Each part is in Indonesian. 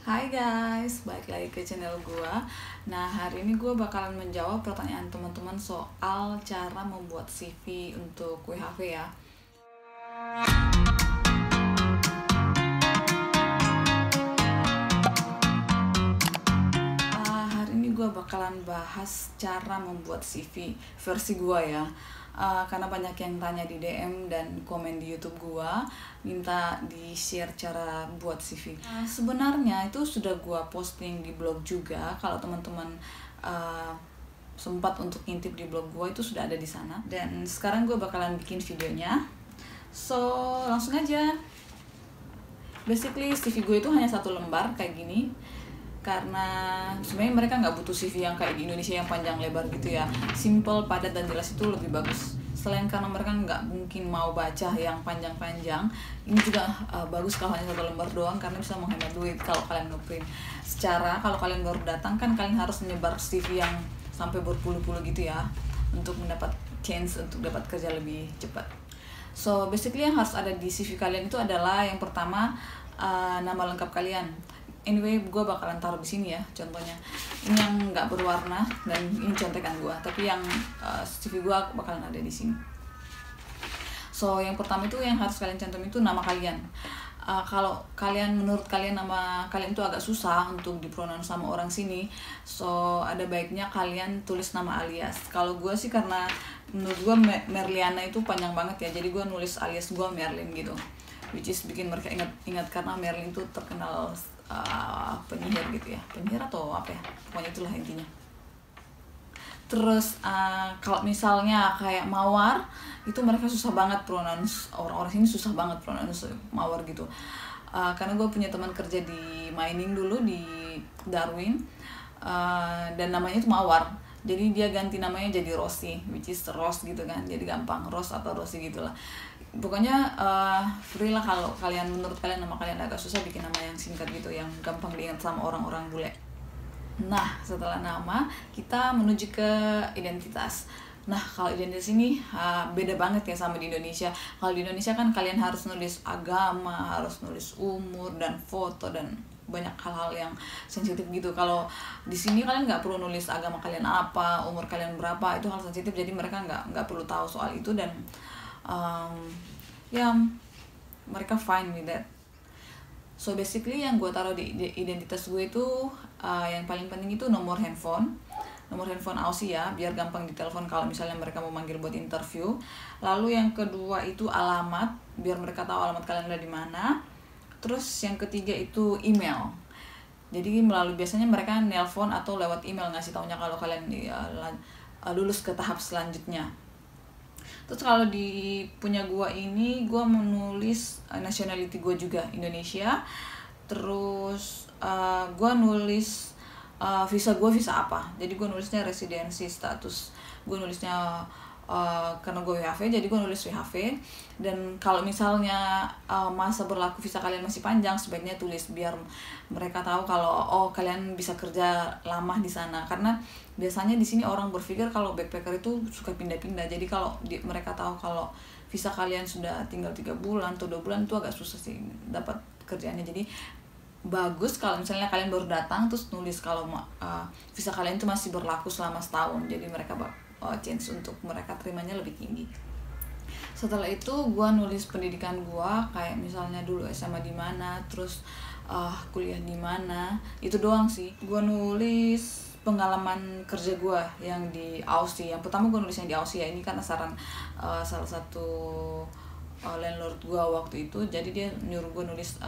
Hai guys, balik lagi ke channel gua. Nah, hari ini gua bakalan menjawab pertanyaan teman-teman soal cara membuat CV untuk WHV ya. Hari ini gua bakalan bahas cara membuat CV versi gua ya. Karena banyak yang tanya di DM dan komen di YouTube gua minta di-share cara buat CV. Sebenarnya itu sudah gua posting di blog juga. Kalau teman-teman sempat untuk ngintip di blog gua itu sudah ada di sana. Dan sekarang gua bakalan bikin videonya. So, langsung aja. Basically CV gue itu hanya satu lembar kayak gini, karena sebenarnya mereka nggak butuh CV yang kayak di Indonesia yang panjang lebar gitu ya. Simple, padat, dan jelas itu lebih bagus. Selain karena mereka nggak mungkin mau baca yang panjang-panjang, ini juga bagus kalau hanya satu lembar doang karena bisa menghemat duit kalau kalian ngeprint. Kalau kalian baru datang kan kalian harus menyebar CV yang sampai berpuluh-puluh gitu ya, untuk mendapat chance untuk dapat kerja lebih cepat. So basically yang harus ada di CV kalian itu adalah yang pertama nama lengkap kalian. Anyway, gue bakalan taruh di sini ya contohnya. Ini yang nggak berwarna dan ini contekan gue, tapi yang CV gue bakalan ada di sini. So yang pertama itu yang harus kalian cantum itu nama kalian. Kalau menurut kalian nama kalian itu agak susah untuk dipronounce sama orang sini, so ada baiknya kalian tulis nama alias. Kalau gue sih karena menurut gue Merliana itu panjang banget ya, jadi gue nulis alias gue Merlin gitu, which is bikin mereka ingat karena Merlin itu terkenal penyihir gitu ya, penyihir atau apa ya, pokoknya itulah intinya. Terus kalau misalnya kayak Mawar itu mereka susah banget pronounce, orang-orang sini susah banget pronounce Mawar gitu. Karena gue punya teman kerja di mining dulu di Darwin, dan namanya itu Mawar, jadi dia ganti namanya jadi Rossi, which is Rose gitu kan, jadi gampang Rose atau Rossi gitulah. Pokoknya free lah kalau menurut kalian nama kalian agak susah, bikin nama yang singkat gitu yang gampang diingat sama orang-orang bule. Nah, setelah nama, kita menuju ke identitas. Nah, kalau identitas ini beda banget ya sama di Indonesia. Kalau di Indonesia kan kalian harus nulis agama, harus nulis umur dan foto dan banyak hal-hal yang sensitif gitu. Kalau di sini kalian nggak perlu nulis agama kalian apa, umur kalian berapa, itu hal sensitif. Jadi mereka nggak perlu tahu soal itu, dan ya mereka fine with that. So basically yang gue taruh di identitas gue itu yang paling penting itu nomor handphone Aussie ya, biar gampang ditelepon kalau misalnya mereka mau manggil buat interview. Lalu yang kedua itu alamat, biar mereka tahu alamat kalian ada di mana. Terus yang ketiga itu email. Jadi biasanya mereka nelpon atau lewat email ngasih taunya kalau kalian lulus ke tahap selanjutnya. Terus kalau di punya gua ini, gua menulis nationality gua juga Indonesia. Terus gua nulis visa apa. Jadi gua nulisnya residency status. Gua nulisnya karena gue WHV, jadi gue nulis WHV. Dan kalau misalnya masa berlaku visa kalian masih panjang, sebaiknya tulis biar mereka tahu kalau kalian bisa kerja lama di sana. Karena biasanya di sini orang berpikir kalau backpacker itu suka pindah-pindah. Jadi kalau mereka tahu kalau visa kalian sudah tinggal 3 bulan atau 2 bulan, itu agak susah sih dapat kerjaannya. Jadi bagus kalau misalnya kalian baru datang terus nulis kalau visa kalian itu masih berlaku selama setahun. Jadi mereka chance untuk mereka terimanya lebih tinggi. Setelah itu gue nulis pendidikan gue, kayak misalnya dulu SMA di mana, terus kuliah di mana, itu doang sih. Gue nulis pengalaman kerja gue yang di Aussie. Yang pertama gue nulis yang di Aussie ya, ini karena saran salah satu landlord gue waktu itu. Jadi dia nyuruh gue nulis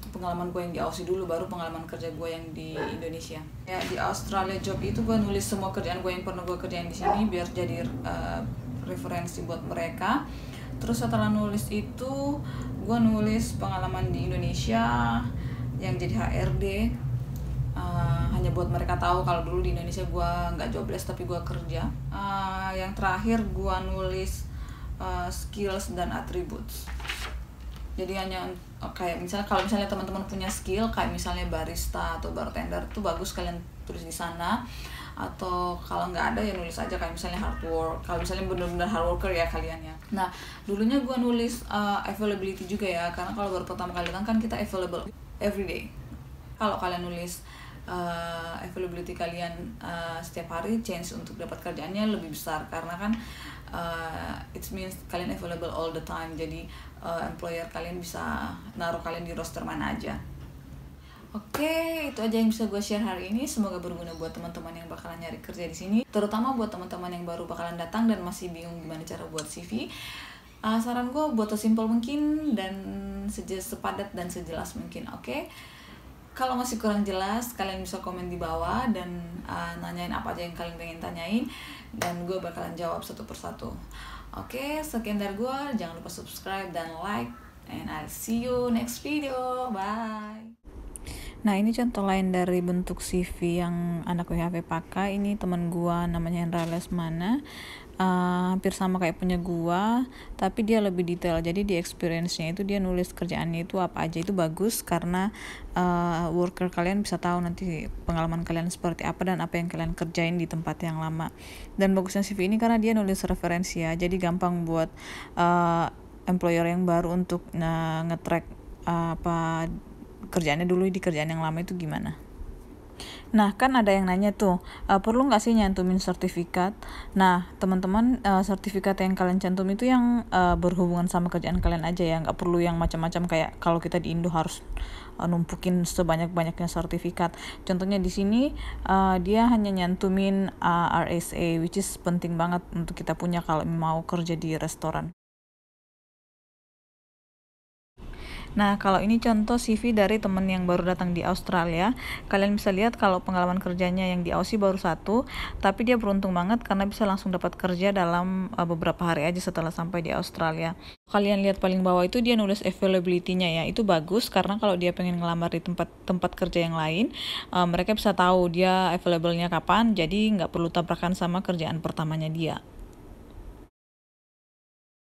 pengalaman gue yang di Aussie dulu, baru pengalaman kerja gue yang di Indonesia. Ya di Australia job itu gue nulis semua kerjaan gue yang pernah gue kerjain di sini biar jadi referensi buat mereka. Terus setelah nulis itu gue nulis pengalaman di Indonesia yang jadi HRD, hanya buat mereka tahu kalau dulu di Indonesia gue nggak jobless tapi gue kerja. Yang terakhir gue nulis skills dan attributes. Jadi hanya kayak kalau misalnya teman-teman punya skill kayak misalnya barista atau bartender, itu bagus kalian tulis di sana. Atau kalau nggak ada ya nulis aja kayak misalnya hard work, kalau misalnya benar-benar hard worker ya kalian ya. Nah dulunya gue nulis availability juga ya, karena kalau baru pertama kali datang kan kita available every day. Kalau kalian nulis availability kalian setiap hari, chance untuk dapat kerjaannya lebih besar, karena kan it means kalian available all the time. Jadi employer kalian bisa naruh kalian di roster mana aja. Oke, itu aja yang bisa gue share hari ini. Semoga berguna buat teman-teman yang bakalan nyari kerja di sini, terutama buat teman-teman yang baru bakalan datang dan masih bingung gimana cara buat CV. Saran gue buat sesimpel mungkin dan sepadat dan sejelas mungkin. Oke, kalau masih kurang jelas, kalian bisa komen di bawah dan nanyain apa aja yang kalian pengen tanyain, dan gue bakalan jawab satu persatu. Oke, sekian dari gue. Jangan lupa subscribe dan like, and I'll see you next video. Bye. Nah, ini contoh lain dari bentuk CV yang anak WHV pakai. Ini teman gua namanya Hendra Lesmana. Hampir sama kayak punya gua, tapi dia lebih detail. Jadi di experience-nya itu dia nulis kerjaannya itu apa aja. Itu bagus karena worker kalian bisa tahu nanti pengalaman kalian seperti apa dan apa yang kalian kerjain di tempat yang lama. Dan bagusnya CV ini karena dia nulis referensi ya. Jadi gampang buat employer yang baru untuk nge-track apa kerjaannya dulu di kerjaan yang lama itu gimana. Nah, kan ada yang nanya tuh, perlu nggak sih nyantumin sertifikat? Nah, teman-teman, sertifikat yang kalian cantum itu yang berhubungan sama kerjaan kalian aja ya, nggak perlu yang macam-macam kayak kalau kita di Indo harus numpukin sebanyak-banyaknya sertifikat. Contohnya di sini dia hanya nyantumin RSA, which is penting banget untuk kita punya kalau mau kerja di restoran. Nah, kalau ini contoh CV dari temen yang baru datang di Australia. Kalian bisa lihat kalau pengalaman kerjanya yang di Aussie baru 1, tapi dia beruntung banget karena bisa langsung dapat kerja dalam beberapa hari aja setelah sampai di Australia. Kalian lihat paling bawah itu dia nulis availability-nya ya. Itu bagus karena kalau dia pengen ngelamar di tempat kerja yang lain, mereka bisa tahu dia available-nya kapan, jadi nggak perlu tabrakan sama kerjaan pertamanya dia.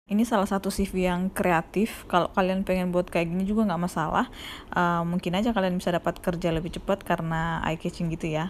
Ini salah satu CV yang kreatif. Kalau kalian pengen buat kayak gini juga nggak masalah. Mungkin aja kalian bisa dapat kerja lebih cepat karena eye catching gitu ya.